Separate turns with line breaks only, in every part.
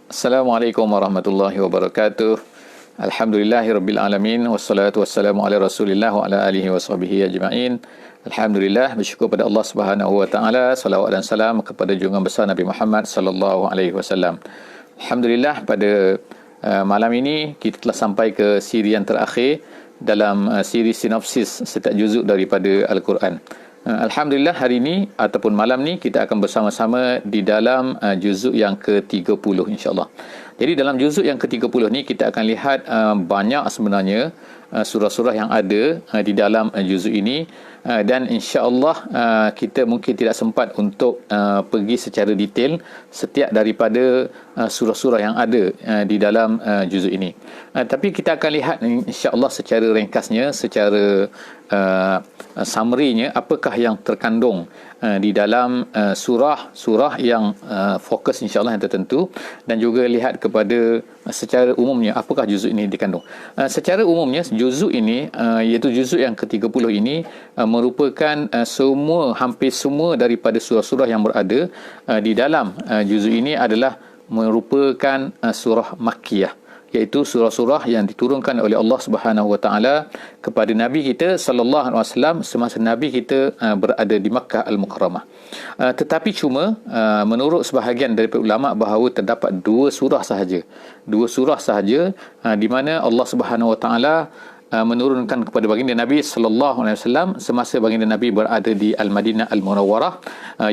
Assalamualaikum warahmatullahi wabarakatuh. Alhamdulillahirabbil alamin wassalatu wassalamu ala Rasulillah wa ala alihi washabihi ajma'in. Alhamdulillah, bersyukur pada Allah Subhanahu wa taala, salawat dan salam kepada junjungan besar Nabi Muhammad sallallahu alaihi wasallam. Alhamdulillah, pada malam ini kita telah sampai ke siri yang terakhir dalam siri sinopsis setiap juzuk daripada Al-Quran. Alhamdulillah, hari ini ataupun malam ni kita akan bersama-sama di dalam juzuk yang ke-30 insya-Allah. Jadi dalam juzuk yang ke-30 ni kita akan lihat banyak sebenarnya surah-surah yang ada di dalam juzuk ini, dan insya-Allah kita mungkin tidak sempat untuk pergi secara detail setiap daripada surah-surah yang ada di dalam juzuk ini. Tapi kita akan lihat insya-Allah secara ringkasnya, secara summary-nya, apakah yang terkandung di dalam surah-surah yang fokus insya-Allah yang tertentu, dan juga lihat kepada secara umumnya apakah juzuk ini dikandung. Secara umumnya juzuk ini iaitu juzuk yang ke-30 ini merupakan hampir semua daripada surah-surah yang berada di dalam juzuk ini adalah merupakan surah Makkiyah, iaitu surah-surah yang diturunkan oleh Allah Subhanahu wa taala kepada Nabi kita sallallahu alaihi wasallam semasa Nabi kita berada di Makkah Al-Mukarramah. Tetapi cuma menurut sebahagian daripada ulama bahawa terdapat dua surah sahaja di mana Allah Subhanahu wa taala menurunkan kepada baginda Nabi sallallahu alaihi wasallam semasa baginda Nabi berada di Al-Madinah Al-Munawwarah,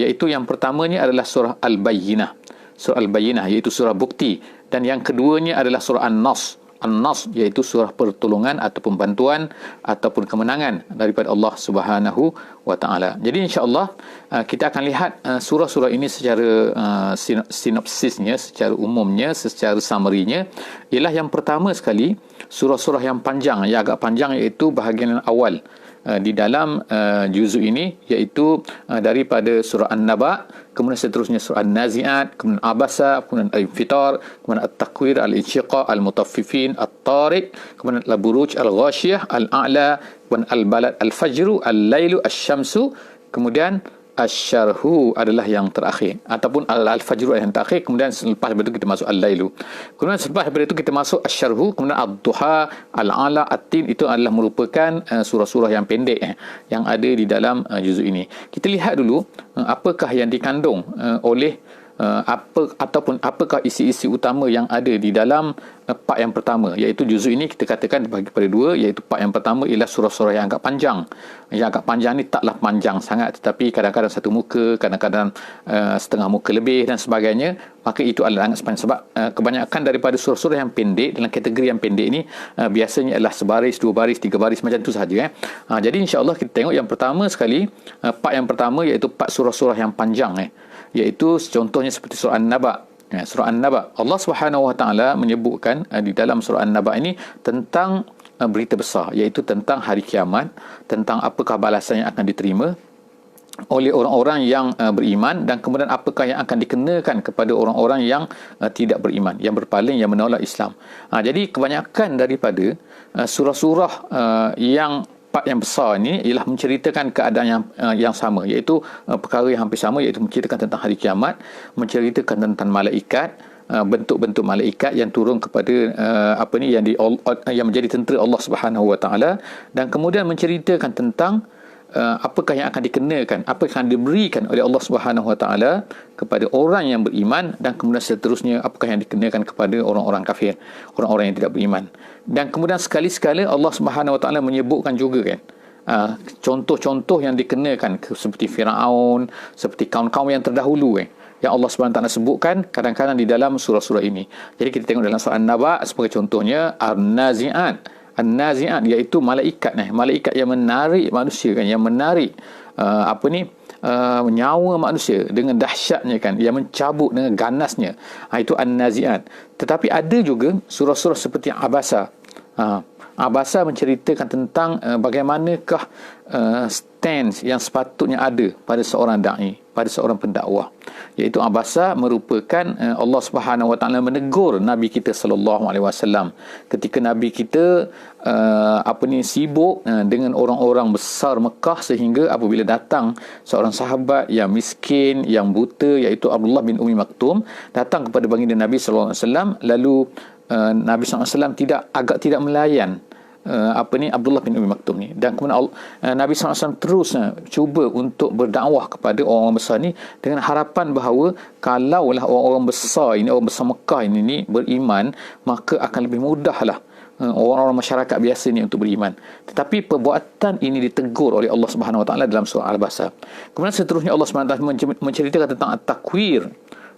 iaitu yang pertamanya adalah surah Al-Bayyinah. Surah Al-Bayyinah iaitu surah bukti, dan yang keduanya adalah surah An-Nas. An-Nas iaitu surah pertolongan ataupun bantuan ataupun kemenangan daripada Allah Subhanahu wa taala. Jadi insya-Allah kita akan lihat surah-surah ini secara sinopsisnya, secara umumnya, secara summary-nya. Ialah yang pertama sekali surah-surah yang panjang, yang agak panjang, iaitu bahagian awal di dalam juzuk ini, iaitu daripada surah An-Naba, kemudian seterusnya surah An-Nazi'at, kemudian Abasa, kemudian Al-Infitar, kemudian At-Takwir, Al-Insyiqaq, Al-Mutaffifin, At-Tariq, kemudian Al-Buruj, Al-Ghashiyah, Al-A'la, kemudian Al-Balad, Al-Fajru, Al-Lailu, Asy-Syamsu, kemudian Asy-Syarhu adalah yang terakhir, ataupun Al-Fajru yang terakhir, kemudian selepas daripada itu kita masuk Al-Lailu, kemudian selepas daripada itu kita masuk Asy-Syarhu, kemudian Ad-Duha, Al-A'la, At-Tin. Itu adalah merupakan surah-surah yang pendek yang ada di dalam juzuk ini. Kita lihat dulu apakah yang dikandung oleh apakah isi-isi utama yang ada di dalam part yang pertama, iaitu juzuk ini kita katakan dibagi pada dua, iaitu part yang pertama ialah surah-surah yang agak panjang. Yang agak panjang ni taklah panjang sangat, tetapi kadang-kadang satu muka, kadang-kadang setengah muka lebih dan sebagainya, maka itu adalah sangat panjang. Sebab kebanyakan daripada surah-surah yang pendek dalam kategori yang pendek ini biasanya adalah sebaris, dua baris, tiga baris, macam tu sahaja. Jadi insya-Allah kita tengok yang pertama sekali, part yang pertama, iaitu part surah-surah yang panjang, iaitu contohnya seperti surah An-Naba. Surah An-Naba, Allah Subhanahu wa taala menyebutkan di dalam surah An-Naba ini tentang berita besar, iaitu tentang hari kiamat, tentang apakah balasan yang akan diterima oleh orang-orang yang beriman, dan kemudian apakah yang akan dikenakan kepada orang-orang yang tidak beriman, yang berpaling, yang menolak Islam. Jadi kebanyakan daripada surah-surah yang part yang besar ini ialah menceritakan keadaan yang sama, iaitu perkara yang hampir sama, iaitu menceritakan tentang hari kiamat, menceritakan tentang malaikat, bentuk-bentuk malaikat yang turun kepada yang menjadi tentera Allah Subhanahu wa taala, dan kemudian menceritakan tentang apakah yang akan dikenakan, apa yang akan diberikan oleh Allah Subhanahu wa taala kepada orang yang beriman, dan kemudian seterusnya apakah yang dikenakan kepada orang-orang kafir, orang-orang yang tidak beriman. Dan kemudian sekali-sekala Allah Subhanahu wa taala menyebutkan juga contoh-contoh yang dikenakan seperti Firaun, seperti kaum-kaum yang terdahulu yang Allah Subhanahu wa taala sebutkan kadang-kadang di dalam surah-surah ini. Jadi kita tengok dalam surah An-Naba sebagai contohnya An-Nazi'at. An-Nazi'at iaitu malaikat malaikat yang menarik manusia yang menarik nyawa manusia dengan dahsyatnya yang mencabut dengan ganasnya. Itu An-Nazi'at. Tetapi ada juga surah-surah seperti Abasa. Abasa menceritakan tentang bagaimanakah stance yang sepatutnya ada pada seorang da'i. pada seorang pendakwah, iaitu abasa merupakan Allah Subhanahu Wa Taala menegur Nabi kita sallallahu alaihi wasallam ketika Nabi kita sibuk dengan orang-orang besar Mekah, sehingga apabila datang seorang sahabat yang miskin, yang buta, iaitu Abdullah bin Umi Maktum, datang kepada baginda Nabi sallallahu alaihi wasallam, lalu Nabi sallallahu alaihi wasallam tidak melayan Abdullah bin Umi Maktum ni, dan kemudian Nabi SAW terus cuba untuk berdakwah kepada orang-orang besar ni dengan harapan bahawa kalaulah orang-orang besar ini, orang besar Mekah ini beriman, maka akan lebih mudahlah orang-orang masyarakat biasa ni untuk beriman. Tetapi perbuatan ini ditegur oleh Allah Subhanahu Wa Taala dalam surah Al-Baqarah. Kemudian seterusnya Allah Subhanahu Wa Taala menceritakan tentang at-takwir,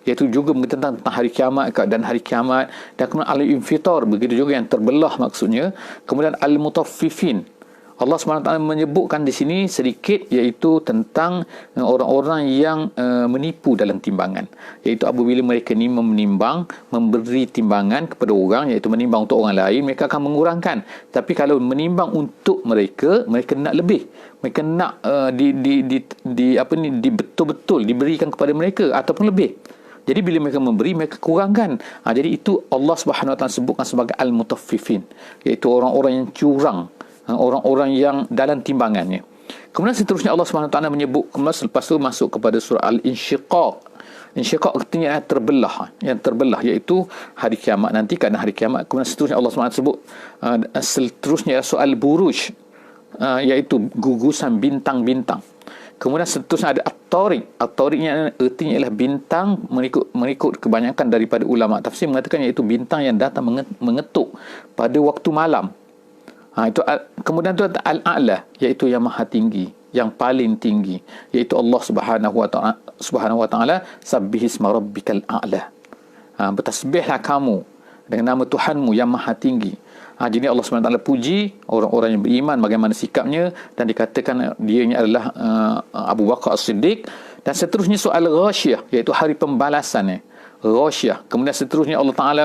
iaitu juga tentang hari kiamat, keadaan hari kiamat, dan kemudian al-infitar, begitu juga yang terbelah maksudnya. Kemudian al-mutaffifin, Allah SWT menyebutkan di sini sedikit, iaitu tentang orang-orang yang menipu dalam timbangan, iaitu apabila mereka ni menimbang, memberi timbangan kepada orang, iaitu menimbang untuk orang lain, mereka akan mengurangkan. Tapi kalau menimbang untuk mereka nak lebih, mereka nak betul-betul diberikan kepada mereka ataupun lebih. Jadi bila mereka memberi, mereka kurangkan. Jadi itu Allah Subhanahu Wa Taala sebutkan sebagai al-mutaffifin, iaitu orang-orang yang curang, orang-orang yang dalam timbangannya. Kemudian seterusnya Allah Subhanahu Wa Taala menyebut, kemudian selepas itu masuk kepada surah al-insyiqaq. Insyiqaq artinya yang terbelah, iaitu hari kiamat nanti, keadaan hari kiamat. Kemudian seterusnya Allah SWT sebut seterusnya soal buruj, iaitu gugusan bintang-bintang. Kemudian seterusnya ada at-tariq. At-tariqnya artinya ialah bintang, mengikut kebanyakan daripada ulama tafsir mengatakan iaitu bintang yang datang mengetuk pada waktu malam. Kemudian itu al-a'la, iaitu yang maha tinggi, yang paling tinggi, iaitu Allah Subhanahu Wa Taala, sabbihisma rabbikal a'la. Bertasbihlah kamu dengan nama Tuhanmu yang maha tinggi. Jadi Allah SWT puji orang-orang yang beriman, bagaimana sikapnya, dan dikatakan dia ini adalah Abu Bakar As-Siddiq. Dan seterusnya soal Ghasyiyah, iaitu hari pembalasan. Ghasyiyah. Kemudian seterusnya Allah Ta'ala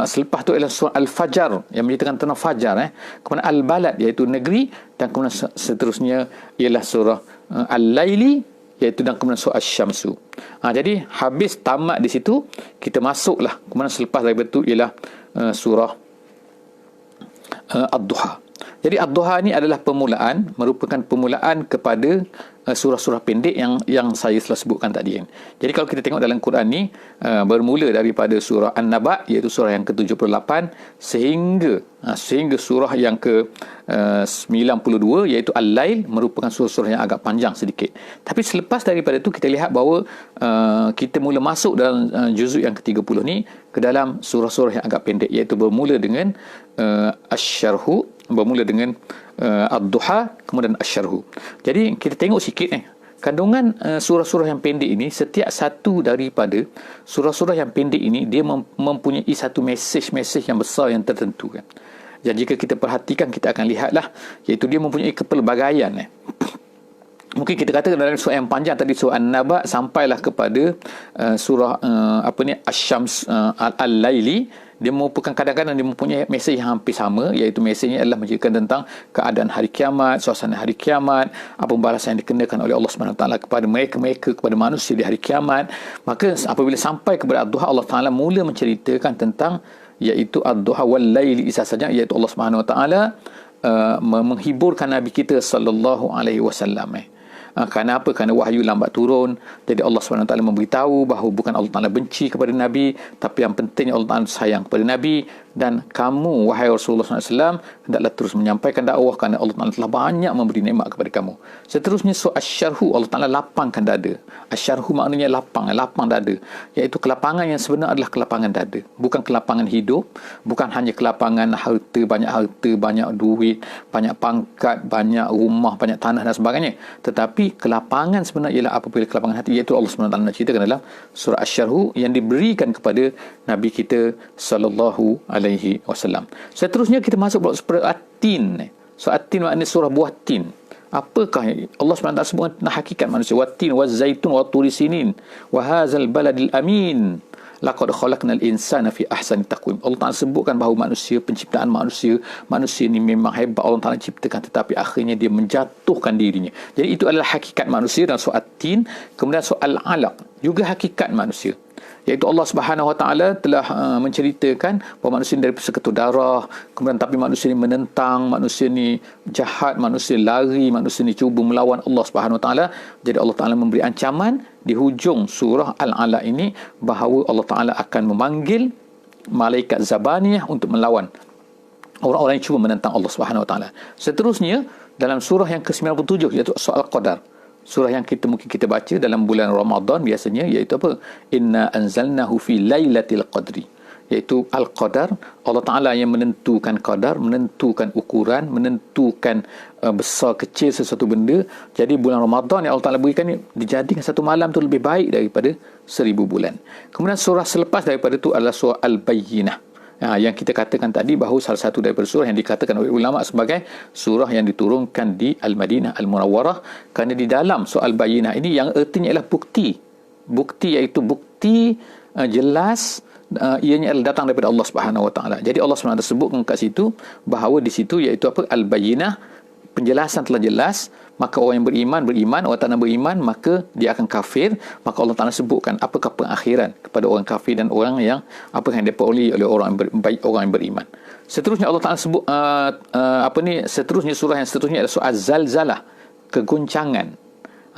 selepas itu ialah surah Al-Fajar, yang menceritakan tentang Fajar. Kemudian Al-Balad, iaitu negeri. Dan kemudian seterusnya ialah surah Al-Laili, iaitu, dan kemudian surah Asy-Syamsu. Jadi habis tamat di situ, kita masuklah. Kemudian selepas daripada itu ialah surah Ad-Duha. Jadi Ad-Duha ni adalah merupakan permulaan kepada surah-surah pendek yang saya telah sebutkan tadi. Jadi kalau kita tengok dalam Quran ni, bermula daripada surah An-Naba, iaitu surah yang ke-78 sehingga surah yang ke-92, iaitu Al-Lail, merupakan surah-surah yang agak panjang sedikit. Tapi selepas daripada itu kita lihat bahawa kita mula masuk dalam juzuk yang ke-30 ni ke dalam surah-surah yang agak pendek, iaitu bermula dengan Asy-Syarhu, bermula dengan Ad-Duha, kemudian Asy-Syarhu. Jadi kita tengok sikit kandungan surah-surah yang pendek ini. Setiap satu daripada surah-surah yang pendek ini, dia mempunyai satu mesej yang besar yang tertentu kan. Dan jika kita perhatikan, kita akan lihatlah, iaitu dia mempunyai kepelbagaian. Mungkin kita katakan dalam surah yang panjang tadi, surah An-Naba, sampailah kepada surah Asy-Syams, Al-Laili. Dia merupakan kadang-kadang dia mempunyai mesej yang hampir sama, iaitu mesejnya adalah menceritakan tentang keadaan hari kiamat, suasana hari kiamat, apa pembalasan yang dikenakan oleh Allah SWT kepada mereka, kepada manusia di hari kiamat. Maka apabila sampai kepada Ad-Duha, Allah Ta'ala mula menceritakan tentang, iaitu Ad-Duha wal Laili saja, iaitu Allah SWT menghiburkan Nabi kita sallallahu alaihi wasallam. Kerana apa? Kerana wahyu lambat turun. Jadi Allah SWT memberitahu bahawa bukan Allah Ta'ala benci kepada Nabi, tapi yang penting Allah Ta'ala sayang kepada Nabi. Dan kamu, wahai Rasulullah SAW, hendaklah terus menyampaikan dakwah, kerana Allah Ta'ala telah banyak memberi nikmat kepada kamu. Seterusnya surah Asy-Syarhu, Allah Ta'ala lapangkan dada. Asy-Syarhu maknanya lapang dada, iaitu kelapangan yang sebenar adalah kelapangan dada, bukan kelapangan hidup, bukan hanya kelapangan harta, banyak duit, banyak pangkat, banyak rumah, banyak tanah dan sebagainya. Tetapi kelapangan sebenar ialah apabila kelapangan hati, iaitu Allah SWT nak ceritakan dalam surah Asy-Syarhu yang diberikan kepada Nabi kita sallallahu alaihi wasallam. Seterusnya kita masuk surah At-Tin. Surah At-Tin maknanya surah buah tin. Apakah Allah SWT sebutkan tentang hakikat manusia? Wat-tin, waz-zaitun, wat-turi sinin, wa hadzal baladil amin. laqad khalaqnal insana fi ahsani taqwim. Allah Taala sebutkan bahawa manusia, penciptaan manusia ni memang hebat, Allah Taala ciptakan, tetapi akhirnya dia menjatuhkan dirinya. Jadi itu adalah hakikat manusia dalam surah At-Tin. Kemudian surah Al-Alaq juga hakikat manusia, iaitu Allah Subhanahu Wa Taala telah menceritakan bahawa manusia dari perseketul darah, kemudian tapi manusia ni menentang, manusia ni jahat, manusia lari, manusia ni cuba melawan Allah Subhanahu Wa Taala. Jadi Allah Taala memberi ancaman di hujung surah Al-Alaq ini bahawa Allah Taala akan memanggil malaikat Zabaniyah untuk melawan orang-orang yang cuba menentang Allah Subhanahu Wa Taala. Seterusnya dalam surah yang ke-97 iaitu soal qadar, surah yang mungkin kita baca dalam bulan Ramadan biasanya, iaitu apa? Inna anzalnahu fi lailatul qadri, iaitu al-qadar. Allah Taala yang menentukan qadar, menentukan ukuran, menentukan besar kecil sesuatu benda. Jadi bulan Ramadan yang Allah Taala berikan ni dijadikan satu malam tu lebih baik daripada 1000 bulan. Kemudian surah selepas daripada itu adalah surah Al-Bayyinah. Yang kita katakan tadi bahawa salah satu daripada surah yang dikatakan oleh ulama sebagai surah yang diturunkan di Al-Madinah Al-Munawwarah, kerana di dalam surah Al-Bayyinah ini yang ertinya ialah bukti, iaitu bukti jelas, ianya adalah datang daripada Allah Subhanahu Wa Taala. Jadi Allah SWT sebutkan kat situ bahawa di situ iaitu apa? Al-Bayyinah, penjelasan telah jelas, maka orang yang beriman, orang tak nak beriman maka dia akan kafir. Maka Allah Taala sebutkan apakah pengakhiran kepada orang kafir dan orang yang apa yang diperoleh oleh orang yang beriman. Seterusnya Allah Taala sebut seterusnya surah yang seterusnya adalah surah Az-Zalzalah, kegoncangan.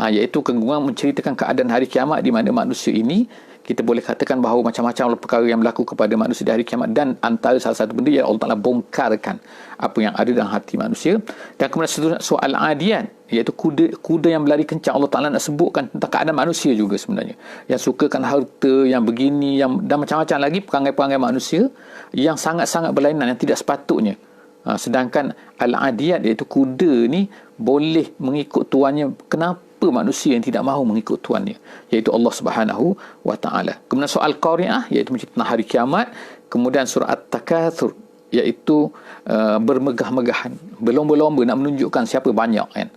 Iaitu kegoncangan menceritakan keadaan hari kiamat di mana manusia ini, kita boleh katakan bahawa macam-macam perkara yang berlaku kepada manusia di hari kiamat, dan antara salah satu benda yang Allah Taala bongkarkan apa yang ada dalam hati manusia. Dan kemudian seterusnya soal Adiyat, iaitu kuda yang berlari kencang. Allah Taala nak sebutkan tentang keadaan manusia juga sebenarnya, yang sukakan harta, yang begini, dan macam-macam lagi perangai-perangai manusia yang sangat-sangat berlainan, yang tidak sepatutnya. Sedangkan Al-Adiyat, iaitu kuda ni boleh mengikut tuannya. Kenapa manusia yang tidak mahu mengikut tuannya, iaitu Allah Subhanahu Wa Taala. Kemudian soal Qari'ah, iaitu menceritakan hari kiamat. Kemudian surah At-Takatsur, iaitu bermegah-megahan, berlomba-lomba nak menunjukkan siapa banyak kan.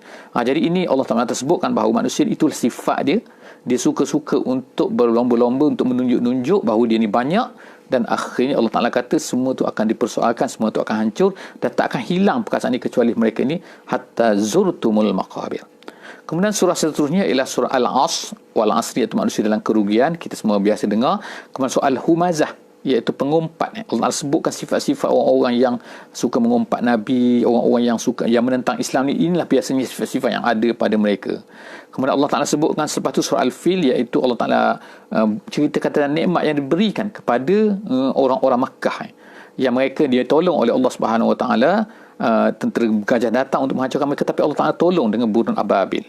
Jadi ini Allah Taala tersebutkan bahawa manusia itulah sifat dia suka-suka untuk berlomba-lomba, untuk menunjuk-nunjuk bahawa dia ni banyak, dan akhirnya Allah Taala kata semua tu akan dipersoalkan, semua tu akan hancur dan tak akan hilang perkataan ini kecuali mereka ini hatta zurtumul maqabir. Kemudian surah seterusnya ialah surah Al-Asr, wal asri, iaitu manusia dalam kerugian, kita semua biasa dengar. Kemudian surah Al-Humazah, iaitu pengumpat. Allah sebutkan sifat-sifat orang-orang yang suka mengumpat Nabi, orang-orang yang menentang Islam ni. Inilah biasanya sifat-sifat yang ada pada mereka. Kemudian Allah Ta'ala sebutkan selepas itu surah Al-Fil, iaitu Allah Ta'ala ceritakan tentang nikmat yang diberikan kepada orang-orang Makkah, yang mereka dia tolong oleh Allah Subhanahu Wa Taala. Tentera gajah datang untuk menghancurkan mereka, tapi Allah Ta'ala tolong dengan burung ababil.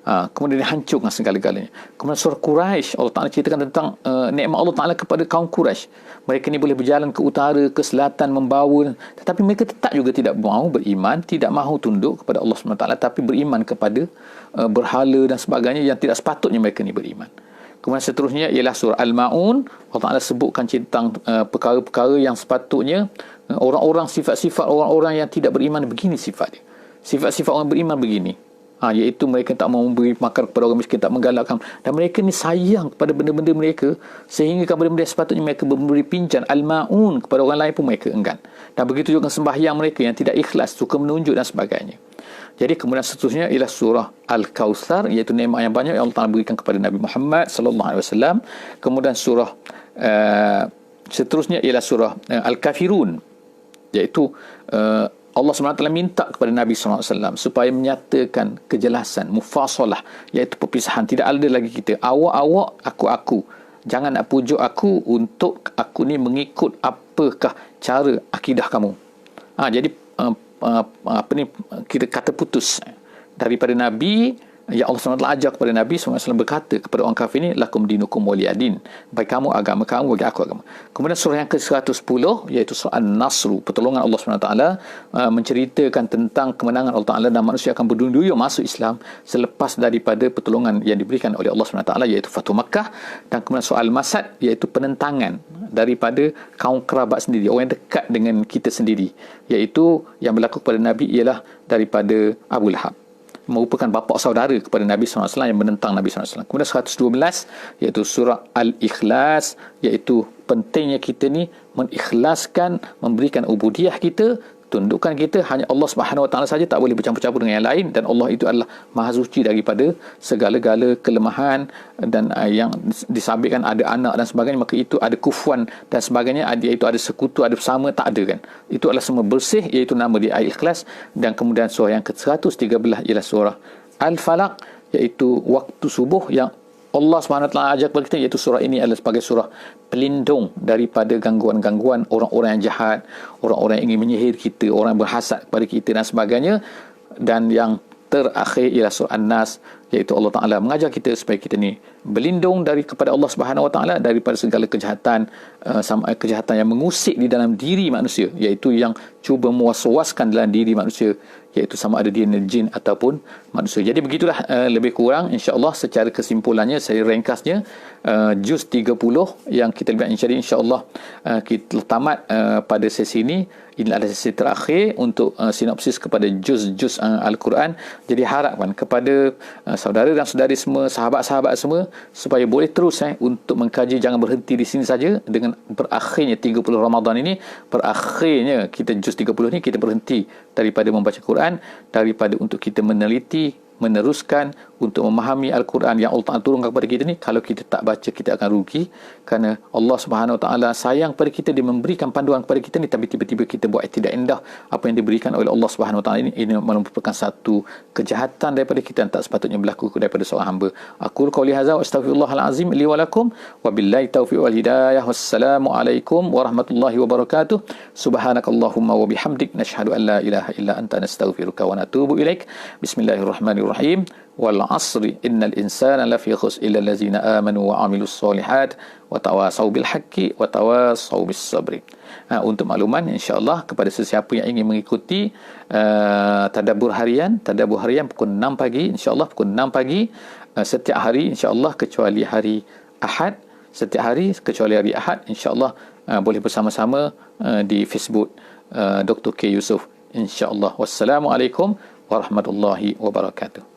Kemudian dihancurkan segala-galanya. Kemudian surah Quraisy, Allah Ta'ala ceritakan tentang nikmat Allah Ta'ala kepada kaum Quraisy. Mereka ni boleh berjalan ke utara, ke selatan, membawa, tetapi mereka tetap juga tidak mahu beriman, tidak mahu tunduk kepada Allah SWT, tapi beriman kepada berhala dan sebagainya yang tidak sepatutnya mereka ni beriman. Kemudian seterusnya ialah surah Al-Ma'un. Allah Ta'ala sebutkan tentang perkara-perkara yang sepatutnya orang-orang, sifat-sifat orang-orang yang tidak beriman begini sifat dia. Sifat-sifat orang beriman begini. Iaitu mereka tak mahu memberi makan kepada orang miskin, tak menggalakkan, dan mereka ni sayang kepada benda-benda mereka, sehingga kepada benda sepatutnya mereka memberi pinjam Al-Ma'un kepada orang lain pun mereka enggan. Dan begitu juga sembahyang mereka yang tidak ikhlas, suka menunjuk dan sebagainya. Jadi kemudian seterusnya ialah surah Al-Kautsar, iaitu nikmat yang banyak yang Allah Ta'ala berikan kepada Nabi Muhammad sallallahu alaihi wasallam. Kemudian surah seterusnya ialah surah Al-Kafirun, iaitu Allah SWT minta kepada Nabi SAW supaya menyatakan kejelasan, mufasalah, iaitu perpisahan. Tidak ada lagi kita awak-awak, aku-aku. Jangan nak pujuk aku untuk aku ni mengikut apakah cara akidah kamu. Jadi kita kata putus daripada Nabi. Ya Allah SWT ajar kepada Nabi SAW berkata kepada orang kafir ni, lakum dinukum waliyadin, bagi kamu agama kamu, bagi aku agama. Kemudian surah yang ke-110 iaitu surah An-Nasr, pertolongan Allah SWT, menceritakan tentang kemenangan Allah Ta'ala dan manusia akan berduyun-duyun masuk Islam selepas daripada pertolongan yang diberikan oleh Allah SWT, iaitu Fatu Makkah. Dan kemudian surah Al-Masad, iaitu penentangan daripada kaum kerabat sendiri, orang yang dekat dengan kita sendiri, iaitu yang berlaku kepada Nabi ialah daripada Abu Lahab. merupakan bapa saudara kepada Nabi SAW yang menentang Nabi SAW. Kemudian 112 iaitu surah Al-Ikhlas, iaitu pentingnya kita ni mengikhlaskan, memberikan ubudiyah kita, tundukan kita hanya Allah Subhanahu Wa Taala saja, tak boleh bercampur-campur dengan yang lain, dan Allah itu adalah maha suci daripada segala-gala kelemahan, dan yang disabitkan ada anak dan sebagainya, maka itu ada kufuan dan sebagainya, iaitu ada sekutu, ada bersama, tak ada kan. Itu adalah semua bersih, iaitu nama dia Al-Ikhlas. Dan kemudian surah yang ke-113 ialah surah Al-Falaq, iaitu waktu subuh yang Allah SWT ajak kepada kita, iaitu surah ini adalah sebagai surah pelindung daripada gangguan-gangguan orang-orang yang jahat, orang-orang yang ingin menyihir kita, orang yang berhasad kepada kita dan sebagainya. Dan yang terakhir ialah surah An-Nas, iaitu Allah Ta'ala mengajar kita supaya kita ni berlindung kepada Allah Subhanahu Wa Ta'ala daripada segala kejahatan, kejahatan yang mengusik di dalam diri manusia, iaitu yang cuba mewas-waskan dalam diri manusia, iaitu sama ada dia jin ataupun manusia. Jadi begitulah lebih kurang insya-Allah secara kesimpulannya, saya ringkasnya juz 30 yang kita lihat insya-Allah kita tamat pada sesi ini. Ini adalah sesi terakhir untuk sinopsis kepada juz-juz Al-Quran. Jadi harapkan kepada saudara dan saudari semua, sahabat-sahabat semua, supaya boleh terus untuk mengkaji, jangan berhenti di sini saja. Dengan berakhirnya 30 Ramadan ini, berakhirnya kita juz 30 ni, kita berhenti daripada membaca Quran, daripada untuk kita meneliti, meneruskan untuk memahami Al-Quran yang Allah Ta'ala turunkan kepada kita ni. Kalau kita tak baca, kita akan rugi, kerana Allah Subhanahu Wa Ta'ala sayang pada kita, dia memberikan panduan kepada kita ni, tapi tiba-tiba kita buat tidak indah apa yang diberikan oleh Allah Subhanahu Wa Ta'ala ini merupakan satu kejahatan daripada kita yang tak sepatutnya berlaku daripada seorang hamba. Aqul qawli hadza wa astaghfirullahal azim li wa lakum wa billahi taufiq wal hidayah. Wassalamu alaikum warahmatullahi wabarakatuh. Subhanakallahumma wa bihamdik, nashhadu an la ilaha illa anta, nastaghfiruka wa natubu ilaik. Bismillahirrahmanirrahim. Wal asri innal insana lafi khusr illa allazina amanu wa amilus solihat wa tawasau bil haqqi wa tawasau bis sabri. Untuk makluman insya-Allah kepada sesiapa yang ingin mengikuti tadabbur harian pukul 6 pagi, insya-Allah pukul 6 pagi setiap hari insya-Allah, kecuali hari Ahad, setiap hari kecuali hari Ahad insya-Allah boleh bersama-sama di Facebook Dr. K Yusuf insya-Allah. Wassalamualaikum warahmatullahi wabarakatuh.